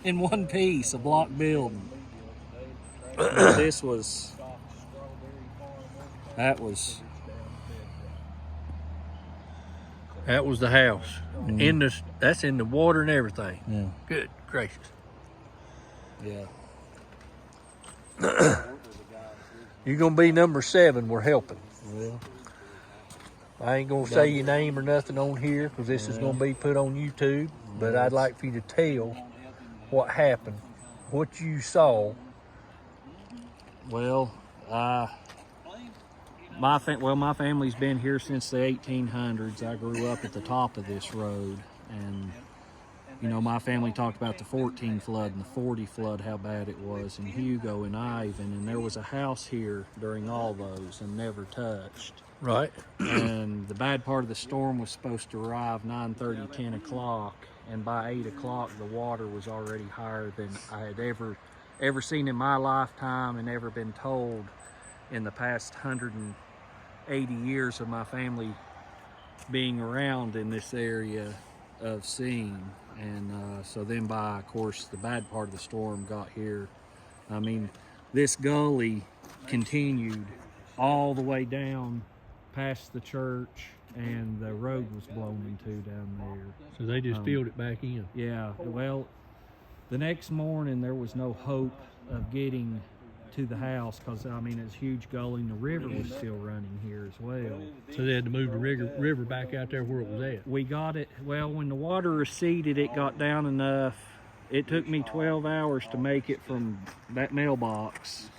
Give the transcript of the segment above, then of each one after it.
in one piece, a block building. That was the house. That's in the water and everything. Yeah. Good gracious. Yeah. You're gonna be number 7. We're helping. Well, I ain't gonna say your name or nothing on here because this is gonna be put on YouTube. But I'd like for you to tell what happened, what you saw. Well, my family's been here since the 1800s. I grew up at the top of this road, and you know, my family talked about the 14 flood and the 40 flood, how bad it was, and Hugo and Ivan, and there was a house here during all those and never touched. Right. And the bad part of the storm was supposed to arrive 9:30, 10 o'clock, and by 8 o'clock the water was already higher than I had ever seen in my lifetime, and ever been told in the past 180 years of my family being around in this area of seeing. And so then of course, the bad part of the storm got here. I mean, this gully continued all the way down past the church, and the road was blown into down there. So they just filled it back in. Yeah, well, the next morning there was no hope of getting to the house because, I mean, it's a huge gully and the river was still running here as well. So they had to move the river back out there where it was at. We got it, well, when the water receded, it got down enough. It took me 12 hours to make it from that mailbox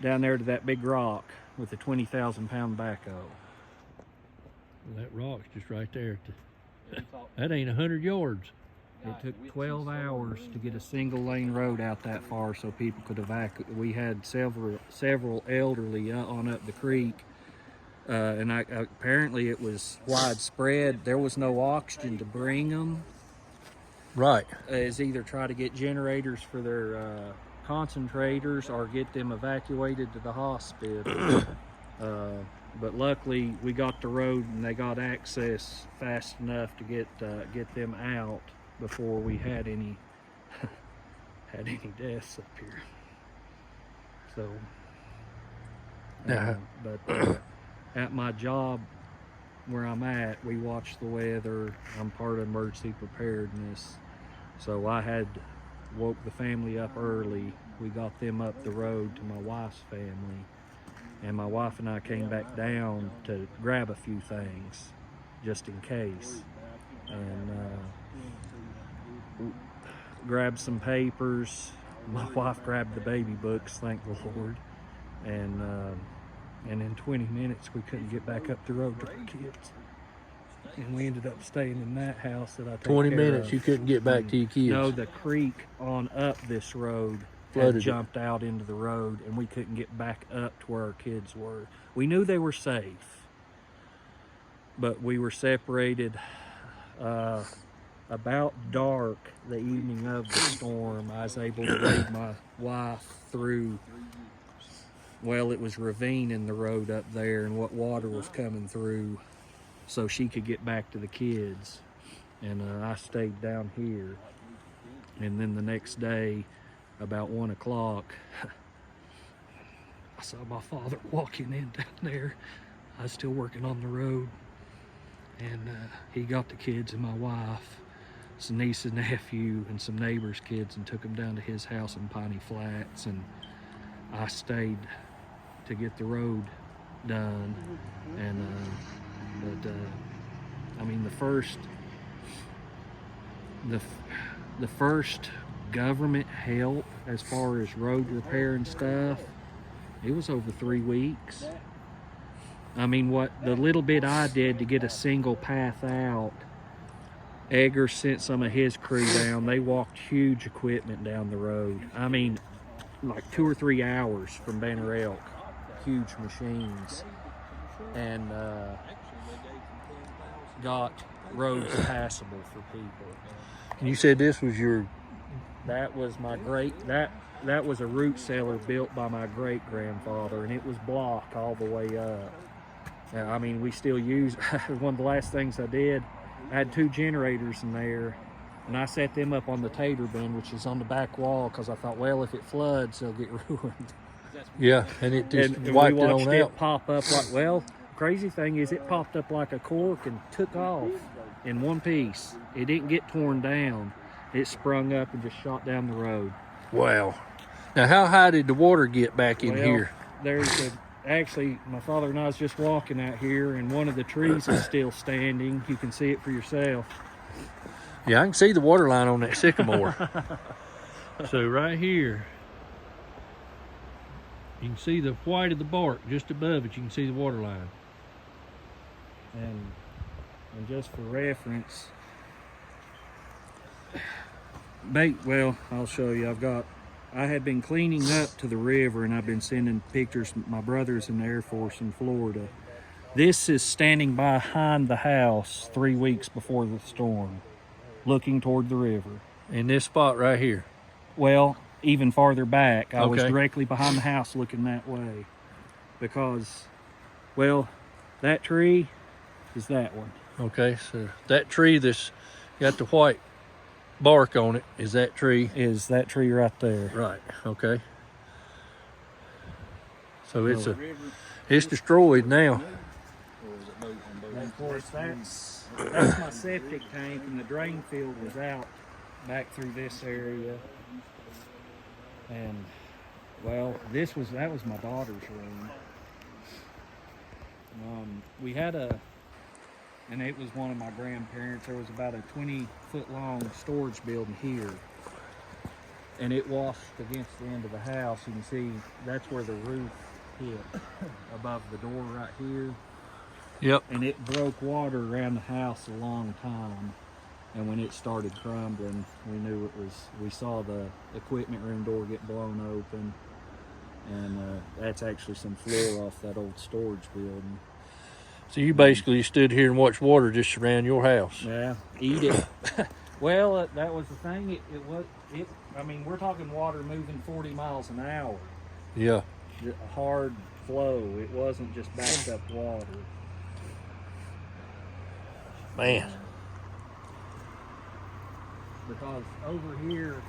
down there to that big rock with a 20,000-pound backhoe. Well, that rock's just right there. That ain't 100 yards. It took 12 hours to get a single lane road out that far so people could evacuate. We had several elderly on up the creek, and apparently it was widespread. There was no oxygen to bring them. Right. Is either try to get generators for their concentrators or get them evacuated to the hospital. But luckily we got the road and they got access fast enough to get them out before we had any deaths up here. So, but at my job where I'm at, we watch the weather. I'm part of emergency preparedness, so I woke the family up early. We got them up the road to my wife's family, and my wife and I came back down to grab a few things just in case, and grabbed some papers. My wife grabbed the baby books, thank the Lord, and in 20 minutes we couldn't get back up the road to our kids, and we ended up staying in that house that I took 20 care minutes of. You couldn't get back to your kids? No, the creek on up this road Flooded had jumped out into the road, and we couldn't get back up to where our kids were. We knew they were safe, but we were separated about dark the evening of the storm. I was able to lead my wife through, well, it was ravine in the road up there and what water was coming through, so she could get back to the kids. And I stayed down here. And then the next day, about 1 o'clock, I saw my father walking in down there. I was still working on the road, and he got the kids and my wife, some niece and nephew, and some neighbors' kids, and took them down to his house in Piney Flats. And I stayed to get the road done. And I mean, the first government help as far as road repair and stuff, it was over 3 weeks. I mean, what the little bit I did to get a single path out, Edgar sent some of his crew down. They walked huge equipment down the road. I mean, like 2 or 3 hours from Banner Elk, huge machines, and got roads passable for people. And you said this was That was that was a root cellar built by my great-grandfather, and it was block all the way up. Now, I mean, we still use, one of the last things I did, I had 2 generators in there, And I set them up on the tater bin, which is on the back wall, because I thought, well, if it floods, they'll get ruined. Yeah, and it just And wiped we it watched on it out. pop up like, well, crazy thing is it popped up like a cork and took off in one piece. It didn't get torn down. It sprung up and just shot down the road. Wow. Now, how high did the water get back in here? Actually, my father and I was just walking out here, and one of the trees is still standing. You can see it for yourself. Yeah, I can see the water line on that sycamore. So right here, you can see the white of the bark just above it. You can see the water line. And just for reference, well, I'll show you. I had been cleaning up to the river, and I've been sending pictures. My brother's in the Air Force in Florida. This is standing behind the house 3 weeks before the storm, looking toward the river. In this spot right here. Well, even farther back, I was Okay. directly behind the house looking that way, because, well, that tree is that one. Okay, so that tree that's got the white bark on it is that tree. Is that tree right there. Right, okay. So it's destroyed now. And of course, that's my septic tank, and the drain field was out back through this area. And well, that was my daughter's room. We had and it was one of my grandparents. There was about a 20-foot long storage building here, and it washed against the end of the house. You can see that's where the roof hit above the door right here. Yep. And it broke water around the house a long time. And when it started crumbling, we knew we saw the equipment room door get blown open. And that's actually some floor off that old storage building. So you basically stood here and watched water just surround your house. Yeah, eat it. Well, that was the thing. I mean, we're talking water moving 40 miles an hour. Yeah. A hard flow. It wasn't just backed up water. Man. Because over here,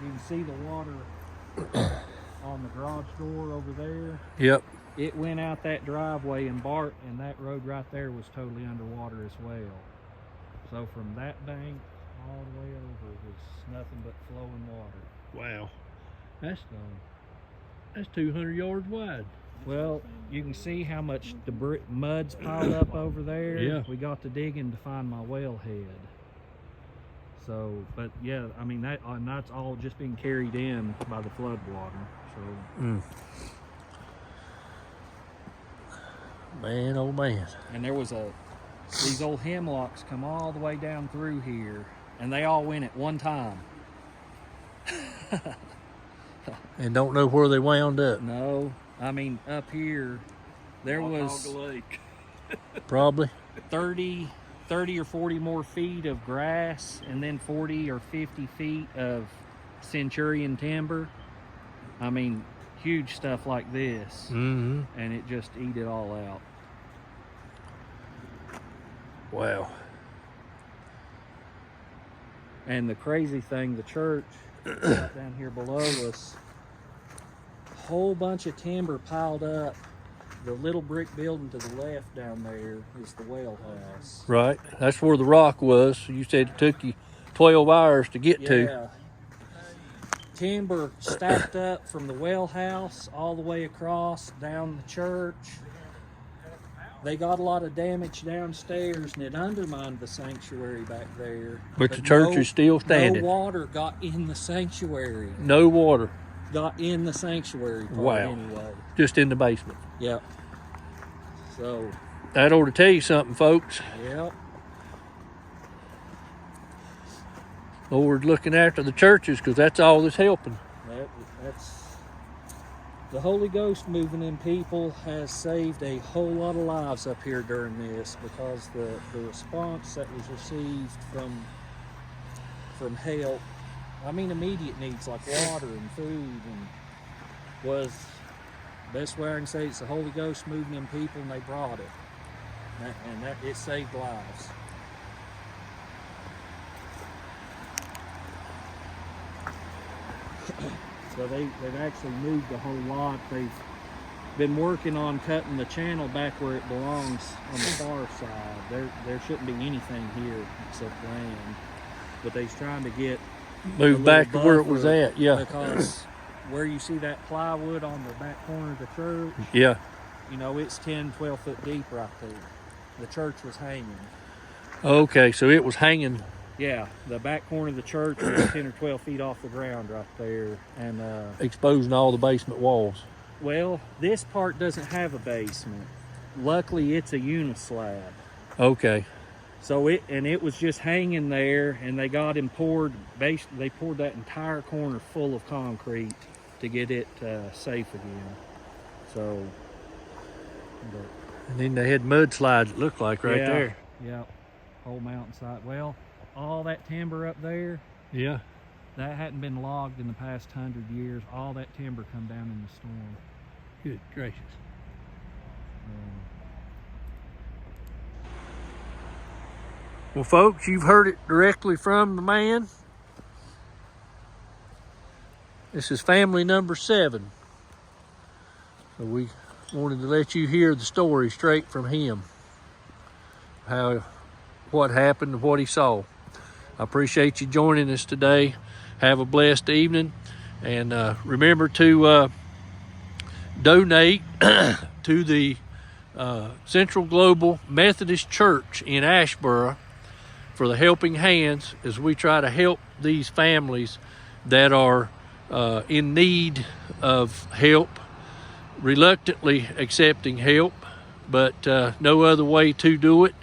you can see the water on the garage door over there. Yep. It went out that driveway, and that road right there was totally underwater as well. So from that bank all the way over was nothing but flowing water. Wow. That's 200 yards wide. Well, you can see how much debris, mud's piled up over there. Yeah. We got to digging to find my wellhead. So, but yeah, I mean, that's all just being carried in by the flood water. So. Man, oh man. And there was these old hemlocks come all the way down through here, and they all went at one time. And don't know where they wound up. No, I mean, up here, there was Lake. Probably. 30 or 40 more feet of grass, and then 40 or 50 feet of centurion timber. I mean, huge stuff like this. Mm-hmm. And it just eat it all out. Wow. And the crazy thing, the church down here below us, a whole bunch of timber piled up. The little brick building to the left down there is the well house. Right. That's where the rock was. You said it took you 12 hours to get to. Yeah. Timber stacked up from the well house all the way across down the church. They got a lot of damage downstairs, and it undermined the sanctuary back there. But the church is still standing. No water got in the sanctuary. No water. Got in the sanctuary part Wow. anyway. Just in the basement. Yep. So. That ought to tell you something, folks. Yep. Lord's looking after the churches, because that's all that's helping. That's the Holy Ghost moving in people has saved a whole lot of lives up here during this, because the response that was received from help, I mean immediate needs like water and food, and was best way I can say it's the Holy Ghost moving in people, and they brought it, and that it saved lives. So they've actually moved the whole lot. They've been working on cutting the channel back where it belongs on the far side. There shouldn't be anything here except land, but they's trying to get Move back to where it was at, yeah. Because where you see that plywood on the back corner of the church, Yeah. you know, it's 10, 12 foot deep right there. The church was hanging. Okay, so it was hanging. Yeah, the back corner of the church was 10 or 12 feet off the ground right there. And exposing all the basement walls. well, this part doesn't have a basement. Luckily, it's a unislab. Okay. So it was just hanging there, and they got him poured. They poured that entire corner full of concrete to get it safe again. So, And then they had mudslides, it looked like, right yeah, there. Yeah, whole mountainside. Well, all that timber up there, Yeah. that hadn't been logged in the past 100 years. All that timber come down in the storm. Good gracious. Well, folks, you've heard it directly from the man. This is family number 7. So we wanted to let you hear the story straight from him. What happened and what he saw. I appreciate you joining us today. Have a blessed evening. And remember to donate to the Central Global Methodist Church in Asheboro for the helping hands as we try to help these families that are in need of help, reluctantly accepting help, but no other way to do it.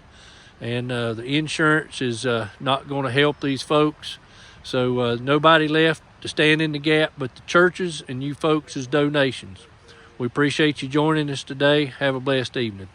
And the insurance is not going to help these folks. So nobody left to stand in the gap but the churches and you folks' donations. We appreciate you joining us today. Have a blessed evening.